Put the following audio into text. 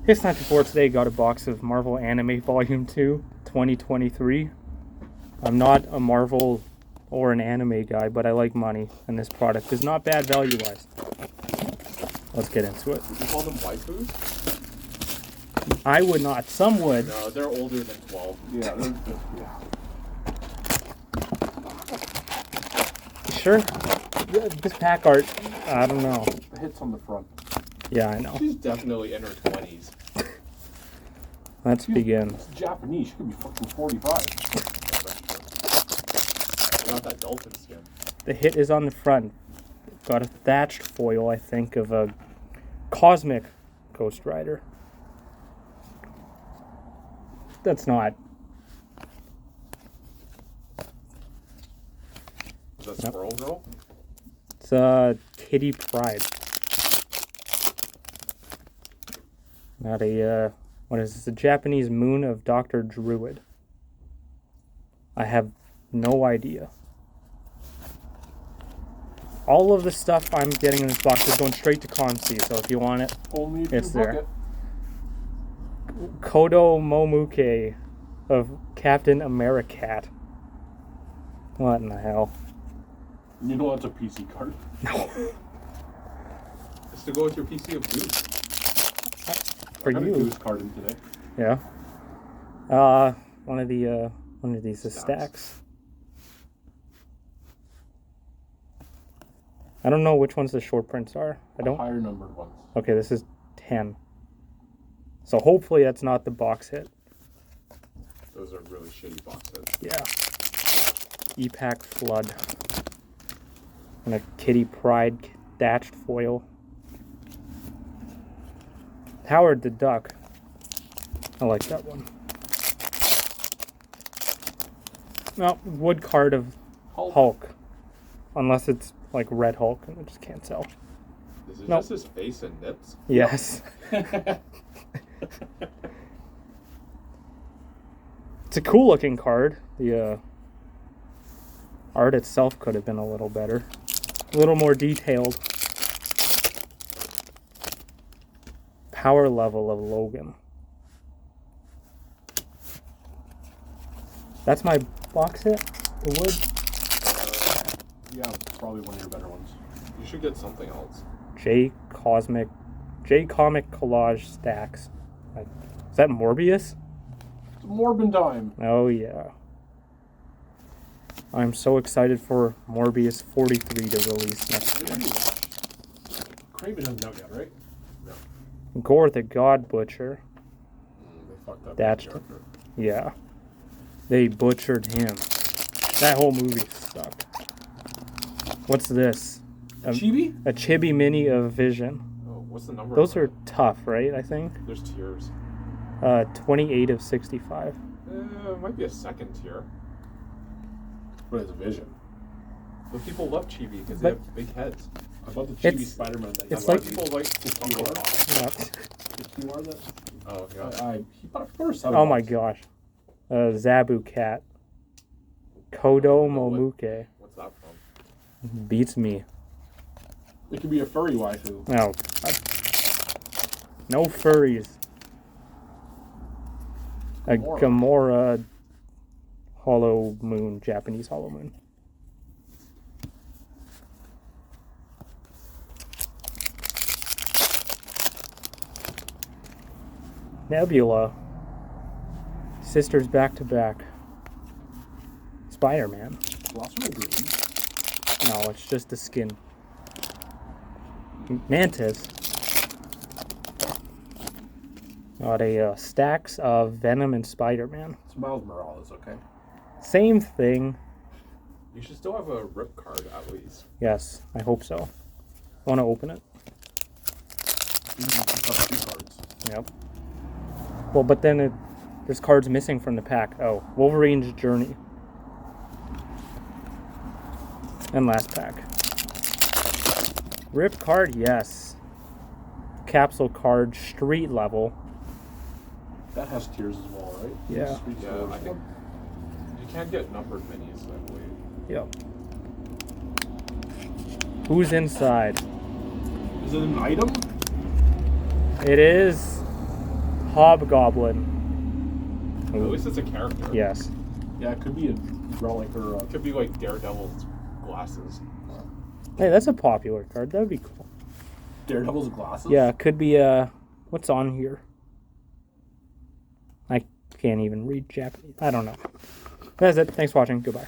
It's time before today. Got a box of Marvel Anime Volume 2, 2023. I'm not a Marvel or an anime guy, but I like money, and this product is not bad value-wise. Let's get into it. Would you call them waifus? I would not. Some would. No, they're older than 12. Yeah, Sure. This pack art, I don't know. the hits on the front. Yeah, I know. She's definitely in her 20s. Let's begin. It's Japanese. She could be fucking 45. Got that dolphin skin. The hit is on the front. Got a thatched foil, I think, of a Cosmic Ghost Rider. That's not. Is that Squirrel Girl? It's Kitty Pryde. Not a, what is this? A Japanese moon of Dr. Druid. I have no idea. All of the stuff I'm getting in this box is going straight to Consi, so if you want it, Only if it's you book there. it. Kodo Momuke of Captain Americat. What in the hell? You know that's a PC card. No. It's to go with your PC of Goose. For I got a you. Goose card in today. Yeah. One of these is stacks. I don't know which ones the short prints are. I don't. Higher numbered ones. Okay, this is 10. So hopefully that's not the box hit. Those are really shitty boxes. Yeah. E-Pack Flood. And a Kitty Pryde thatched foil. Howard the Duck. I like that one. No, wood card of Hulk. Unless it's like Red Hulk, and I just can't tell. Is it Nope. just his face and nips? Yes. It's a cool looking card. The art itself could have been a little better. A little more detailed. Power level of Logan. That's my box hit? The wood? Yeah, probably one of your better ones. You should get something else. J Comic Collage Stacks. Is that Morbius? It's Morbin Dime. Oh yeah. I'm so excited for Morbius 43 to release next year. Craven hasn't out yet, right? Gore the God Butcher. They fucked up. That's that character. Yeah. They butchered him. That whole movie sucked. What's this? Chibi? A chibi mini of Vision. Oh, what's the number? Those on are it? tough, right? I think. There's tiers. 28 of 65. It might be a second tier. What is a Vision? But people love Chibi because they But- have big heads. I thought the Chibi It's- Spider-Man that it's Why like- people like the Funko QR. Pop. Yeah. The QR that Oh, yeah. he bought for $7. Oh my gosh. Zabu Cat. Kodo Momuke. What's that from? Beats me. It could be a furry waifu. No. No furries. A Gamora Hollow Moon, Japanese Hollow Moon. Nebula. Sisters back to back. Spider-Man. Blossom of Green. No, it's just the skin. Mantis. Got a stacks of Venom and Spider-Man. It's Miles Morales, okay? Same thing. You should still have a rip card at least. Yes, I hope so. Want to open it? You can cut 2 cards. Yep. Well, but then there's cards missing from the pack. Oh, Wolverine's Journey. And last pack. Rip card, yes. Capsule card, street level. That has tiers as well, right? Yeah. Street Yeah, Stores I think one. you can't get numbered minis, I believe. Yep. Who's inside? Is it an item? It is Hobgoblin. At least it's a character. Yes. Yeah, it could be a relic or a... Could be like Daredevil's glasses. Hey, that's a popular card. That would be cool. Daredevil's glasses? Yeah, it could be what's on here? I can't even read Japanese. I don't know. That's it. Thanks for watching. Goodbye.